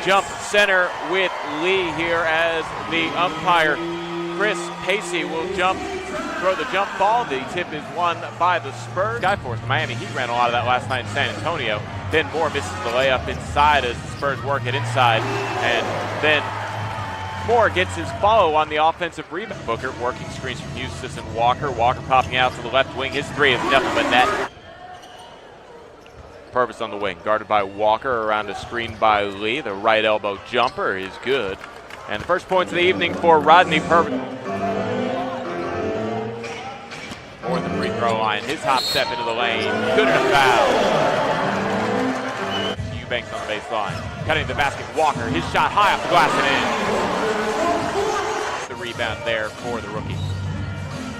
jump center with Lee here as the umpire, Chris Pacey, will throw the jump ball. The tip is won by the Spurs. Skyforce, Miami Heat ran a lot of that last night in San Antonio. Then Moore misses the layup inside as the Spurs work it inside. And then Moore gets his follow on the offensive rebound. Booker working screens from Eustace and Walker. Walker popping out to the left wing. His three is nothing but net. Purvis on the wing, guarded by Walker, around a screen by Lee. The right elbow jumper is good. And the first points of the evening for Rodney Purvis. Or the free throw line. His hop step into the lane. Good enough foul. Eubanks on the baseline. Cutting the basket, Walker. His shot high off the glass and in. The rebound there for the rookie.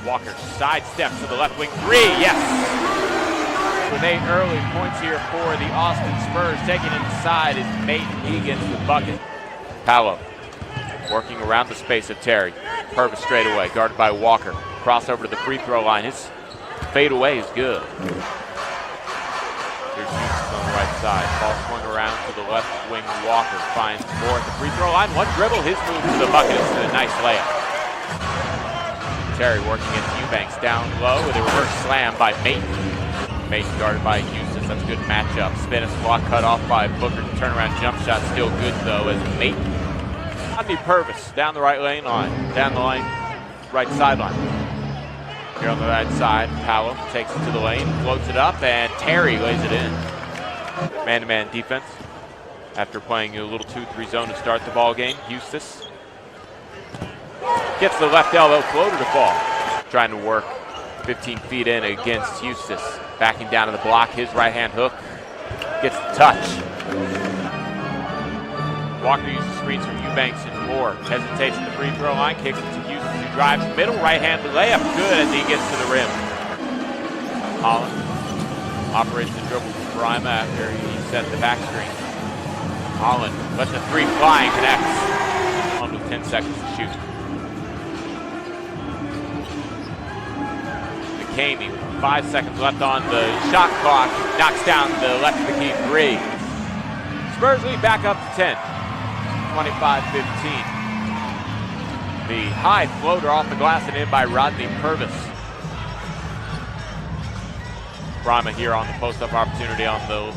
Walker sidestep to the left wing. Three, yes! With 8 early points here for the Austin Spurs. Taking it inside is Maton. He gets the bucket. Paolo working around the space of Terry. Purvis straight away, guarded by Walker. Crossover to the free throw line. His fade away is good. Here's Eustace on the right side. Ball swung around to the left wing. Walker finds Moore at the free throw line. One dribble, his move to the bucket is a nice layup. Terry working against Eubanks down low with a reverse slam by Maton. Maton guarded by Eustace. That's a good matchup. Spin and block cut off by Booker. Turnaround jump shot still good though as Maton. Rodney Purvis down the right lane line. Down the lane, right sideline. Here on the right side, Paolo takes it to the lane, floats it up, and Terry lays it in. Man-to-man defense after playing a little 2-3 zone to start the ball game. Eustace gets the left elbow floater to fall. Trying to work 15 feet in against Eustace. Backing down to the block, his right-hand hook gets the touch. Walker uses screens from Eubanks and Moore. Hesitates at the free throw line, kicks it to Eustace, who drives middle, right-hand layup, good as he gets to the rim. Holland operates the dribble from Brima after he set the back screen. Holland lets the three fly and connects. On with 10 seconds to shoot. McCamey, 5 seconds left on the shot clock, knocks down the left of the key three. Spurs lead back up to 10, 25-15. The high floater off the glass and in by Rodney Purvis. Brima here on the post-up opportunity on the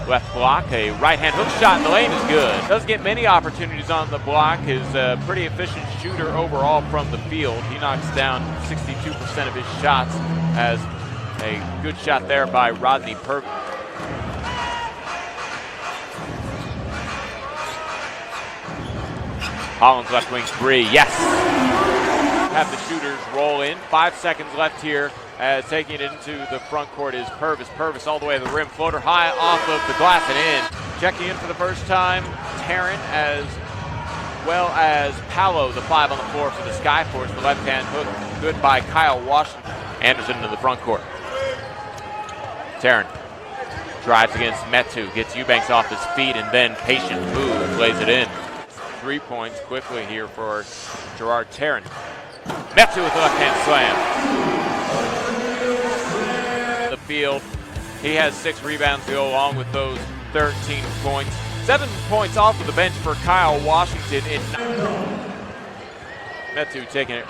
left block. A right-hand hook shot in the lane is good. Doesn't get many opportunities on the block. Is a pretty efficient shooter overall from the field. He knocks down 62% of his shots as a good shot there by Rodney Purvis. Holland's left wing three, yes! Have the shooters roll in. 5 seconds left here as taking it into the front court is Purvis. Purvis all the way to the rim, floater high off of the glass and in. Checking in for the first time, Tarrant as well as Paolo, the 5 on the floor for the Skyforce. The left-hand hook, good by Kyle Washington. Anderson into the front court. Tarrant drives against Metu, gets Eubanks off his feet, and then patient move, lays it in. 3 points quickly here for Gerard Tarrant. Metu with the left-hand slam. The field, he has 6 rebounds to go along with those 13 points. 7 points off of the bench for Kyle Washington. Metu taking it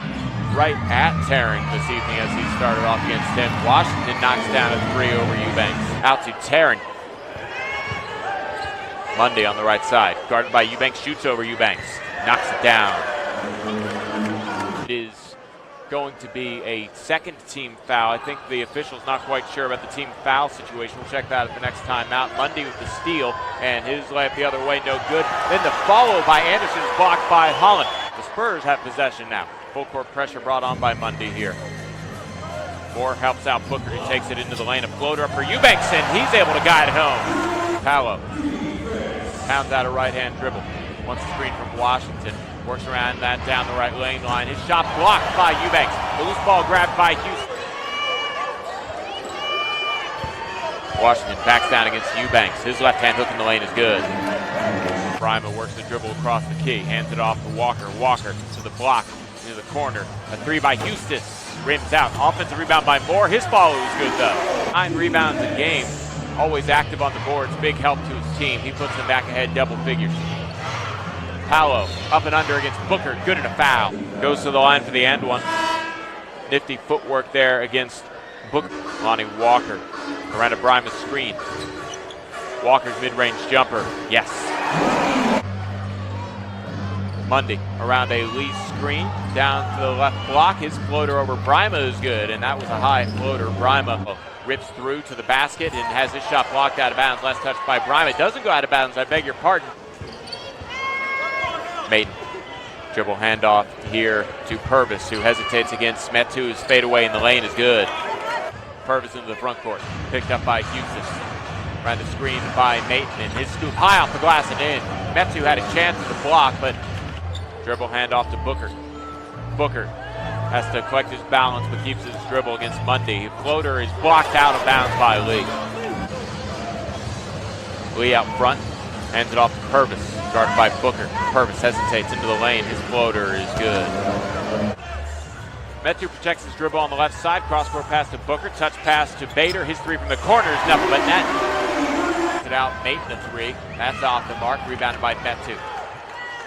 right at Tarrant this evening as he started off against him. Washington knocks down a 3 over Eubanks. Out to Tarrant. Monday on the right side, guarded by Eubanks, shoots over Eubanks, knocks it down. It is going to be a second team foul. I think the official's not quite sure about the team foul situation. We'll check that at the next timeout. Monday with the steal, and his layup the other way, no good. Then the follow by Anderson is blocked by Holland. The Spurs have possession now. Full court pressure brought on by Monday here. Moore helps out Booker, who takes it into the lane. A floater up for Eubanks, and he's able to guide it home. Paolo pounds out a right-hand dribble. Wants a screen from Washington. Works around that down the right lane line. His shot blocked by Eubanks. The loose ball grabbed by Houston. Washington backs down against Eubanks. His left-hand hook in the lane is good. Brima works the dribble across the key. Hands it off to Walker. Walker to the block, into the corner. A 3 by Eustace. Rims out. Offensive rebound by Moore. His follow is good though. 9 rebounds a game always active on the boards, big help to his team. He puts them back ahead double figures. Paolo up and under against Booker, good and a foul. Goes to the line for the end one. Nifty footwork there against Booker. Lonnie Walker around a Bryma's screen. Walker's mid-range jumper, yes. Mundy around a Lee screen, down to the left block. His floater over Bryma is good, and that was a high floater. Bryma rips through to the basket and has his shot blocked out of bounds. Last touch by Bryma. It doesn't go out of bounds, I beg your pardon. Maiden. Dribble handoff here to Purvis, who hesitates against Metu. His fadeaway in the lane is good. Purvis into the front court. Picked up by Houston. Around the screen by Maiden, and his scoop high off the glass and in. Metu had a chance at the block, but dribble handoff to Booker. Booker has to collect his balance, but keeps his dribble against Mundy. Floater is blocked out of bounds by Lee. Lee out front, hands it off to Purvis, guarded by Booker. Purvis hesitates into the lane. His floater is good. Metu protects his dribble on the left side. Cross-court pass to Booker. Touch pass to Bader. His three from the corner is nothing but net. It out, Maiden the three. That's off the mark. Rebounded by Metu.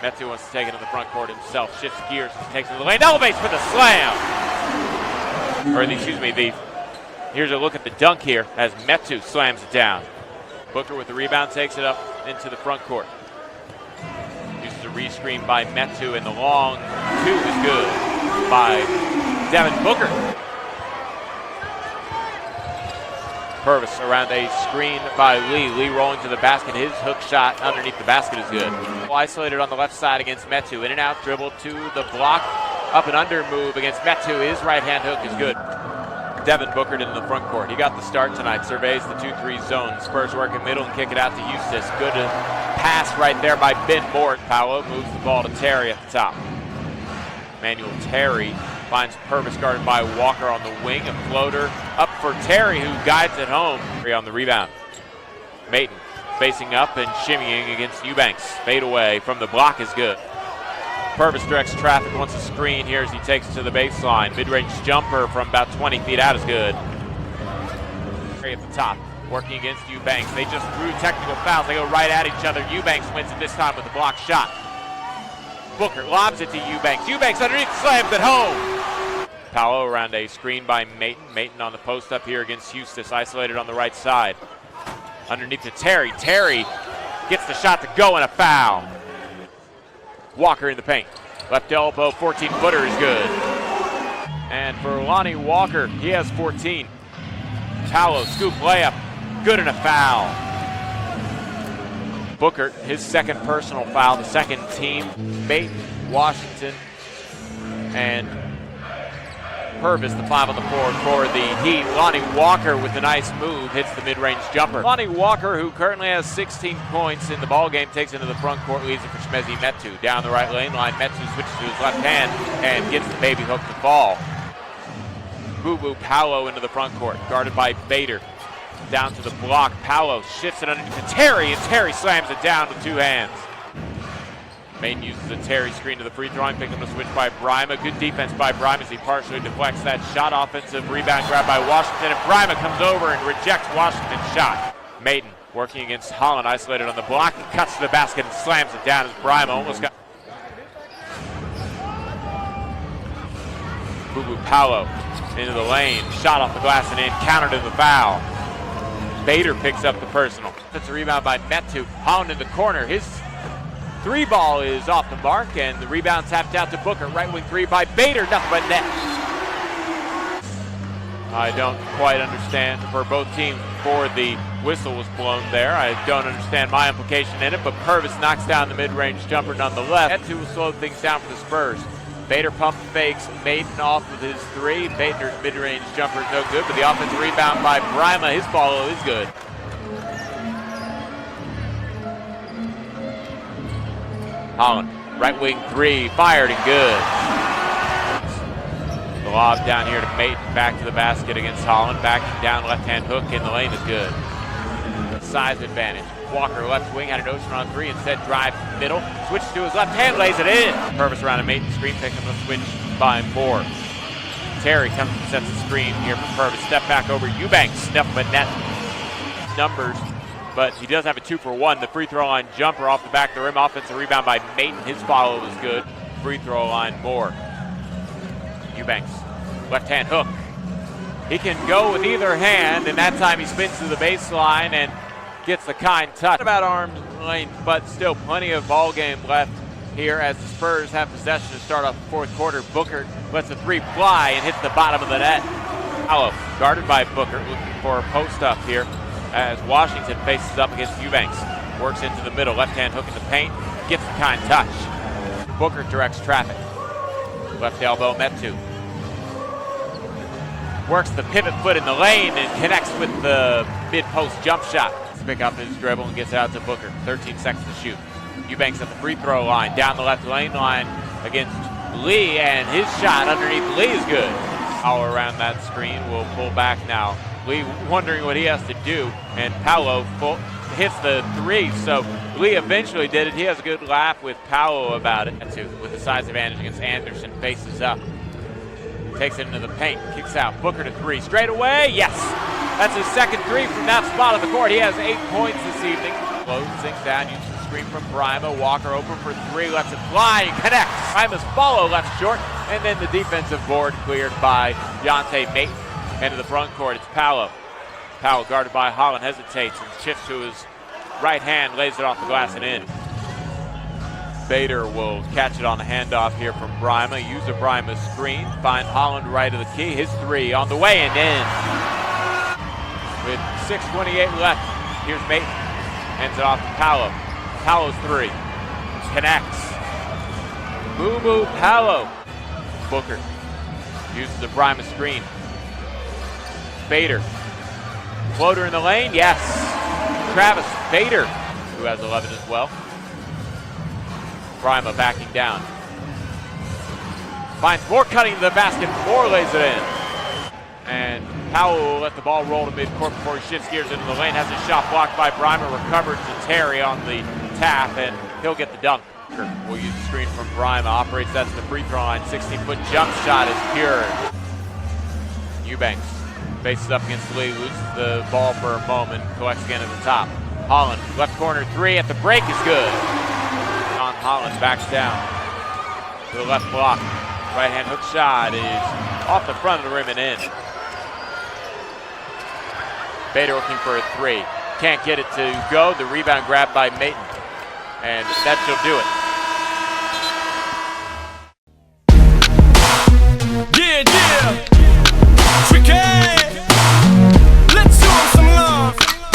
Metu wants to take it to the front court himself. Shifts gears, takes it to the lane, elevates for the slam. Here's a look at the dunk here as Metu slams it down. Booker with the rebound takes it up into the front court. Uses a re-screen by Metu, and the long two is good by Devin Booker. Purvis around a screen by Lee. Lee rolling to the basket. His hook shot underneath the basket is good. Isolated on the left side against Metu. In and out dribble to the block. Up and under move against Metu. His right hand hook is good. Devin Booker into the front court. He got the start tonight. Surveys the 2-3 zone. Spurs working middle and kick it out to Eustace. Good pass right there by Ben Moore. Paolo moves the ball to Terry at the top. Manuel Terry finds Purvis guarded by Walker on the wing. A floater up for Terry, who guides it home. On the rebound. Maiden facing up and shimmying against Eubanks. Fade away from the block is good. Purvis directs traffic, wants a screen here as he takes it to the baseline. Mid-range jumper from about 20 feet out is good. Terry at the top, working against Eubanks. They just threw technical fouls. They go right at each other. Eubanks wins it this time with a block shot. Booker lobs it to Eubanks. Eubanks underneath, slams it home. Paolo around a screen by Maiden. Maiden on the post up here against Eustace, isolated on the right side. Underneath to Terry. Terry gets the shot to go and a foul. Walker in the paint. Left elbow, 14-footer is good. And for Lonnie Walker, he has 14. Paolo, scoop layup, good and a foul. Booker, his second personal foul, the second team. Maiden, Washington, and Purvis, the 5 on the board for the Heat. Lonnie Walker with a nice move, hits the mid-range jumper. Lonnie Walker, who currently has 16 points in the ball game, takes into the front court, leaves it for Shmezi Metu. Down the right lane line, Metu switches to his left hand and gets the baby hook to fall. Boo-Boo Paolo into the front court, guarded by Bader. Down to the block, Paolo shifts it underneath to Terry, and Terry slams it down with two hands. Maine uses a Terry screen to the free throw line, picking up the switch by Bryma. Good defense by Bryma as he partially deflects that shot. Offensive rebound grab by Washington, and Bryma comes over and rejects Washington's shot. Maiden working against Holland, isolated on the block. He cuts to the basket and slams it down as Bryma almost got. Boo-Boo Paolo into the lane, shot off the glass and in, countered to the foul. Bader picks up the personal. That's a rebound by Metu. Holland in the corner. His three ball is off the mark, and the rebound tapped out to Booker. Right wing three by Bader, nothing but net. I don't quite understand for both teams before the whistle was blown there. I don't understand my implication in it, but Purvis knocks down the mid-range jumper nonetheless. Metu will slow things down for the Spurs. Bader pump fakes Maiden off with his three. Bader's mid-range jumper is no good, but the offensive rebound by Bryma, his ball is good. Holland, right wing three, fired and good. The lob down here to Maiden, back to the basket against Holland. Backing down, left-hand hook in the lane is good. Size advantage. Walker, left wing, had an ocean on three, instead drive middle. Switches to his left hand, lays it in. Purvis around a Maiden screen, picking up the switch by Moore. Terry comes and sets the screen here for Purvis. Step back over Eubanks, nothing but net. numbers, but he does have a 2-for-1. The free throw line jumper off the back of the rim. Offensive rebound by Maton. His follow was good. Free throw line more. Eubanks, left hand hook. He can go with either hand, and that time he spins to the baseline and gets the kind touch. About arm's length, but still plenty of ball game left here as the Spurs have possession to start off the fourth quarter. Booker lets the three fly and hits the bottom of the net. Paolo, guarded by Booker, looking for a post up here as Washington faces up against Eubanks. Works into the middle, left hand hook in the paint, gets the kind touch. Booker directs traffic. Left elbow, Metu. Works the pivot foot in the lane and connects with the mid-post jump shot. Pick up his dribble and gets it out to Booker. 13 seconds to shoot. Eubanks at the free throw line, down the left lane line against Lee, and his shot underneath Lee is good. All around that screen will pull back now. Lee wondering what he has to do, and Paolo hits the three, so Lee eventually did it. He has a good laugh with Paolo about it. With the size advantage against Anderson, faces up. Takes it into the paint, kicks out. Booker to three, straight away, yes! That's his second three from that spot on the court. He has 8 points this evening. Closing down, uses the screen from Brima. Walker open for three, lets it fly, and connects. Brima's follow left short, and then the defensive board cleared by Deontay Maton. Into the front court, it's Paolo. Paolo guarded by Holland, hesitates and shifts to his right hand, lays it off the glass and in. Bader will catch it on the handoff here from Brima. Use a Brima screen, find Holland right of the key. His three on the way and in. With 6:28 left, here's Maton. Hands it off to Paolo. Paolo's three. Connects. Boo-boo Paolo. Booker uses a Brima screen. Bader. Floater in the lane, yes. Travis Bader, who has 11 as well. Brima backing down. Finds more cutting to the basket. Moore lays it in. And Powell will let the ball roll to midcourt before he shifts gears into the lane. Has his shot blocked by Brima. Recovered to Terry on the tap, and he'll get the dunk. We'll use the screen from Brima. Operates that to the free throw line. 16-foot jump shot is pure. Eubanks faces up against Lee. Loses the ball for a moment. Collects again at the top. Holland, left corner three at the break is good. John Holland backs down to the left block. Right hand hook shot is off the front of the rim and in. Bader looking for a three. Can't get it to go. The rebound grabbed by Maton. And that should do it.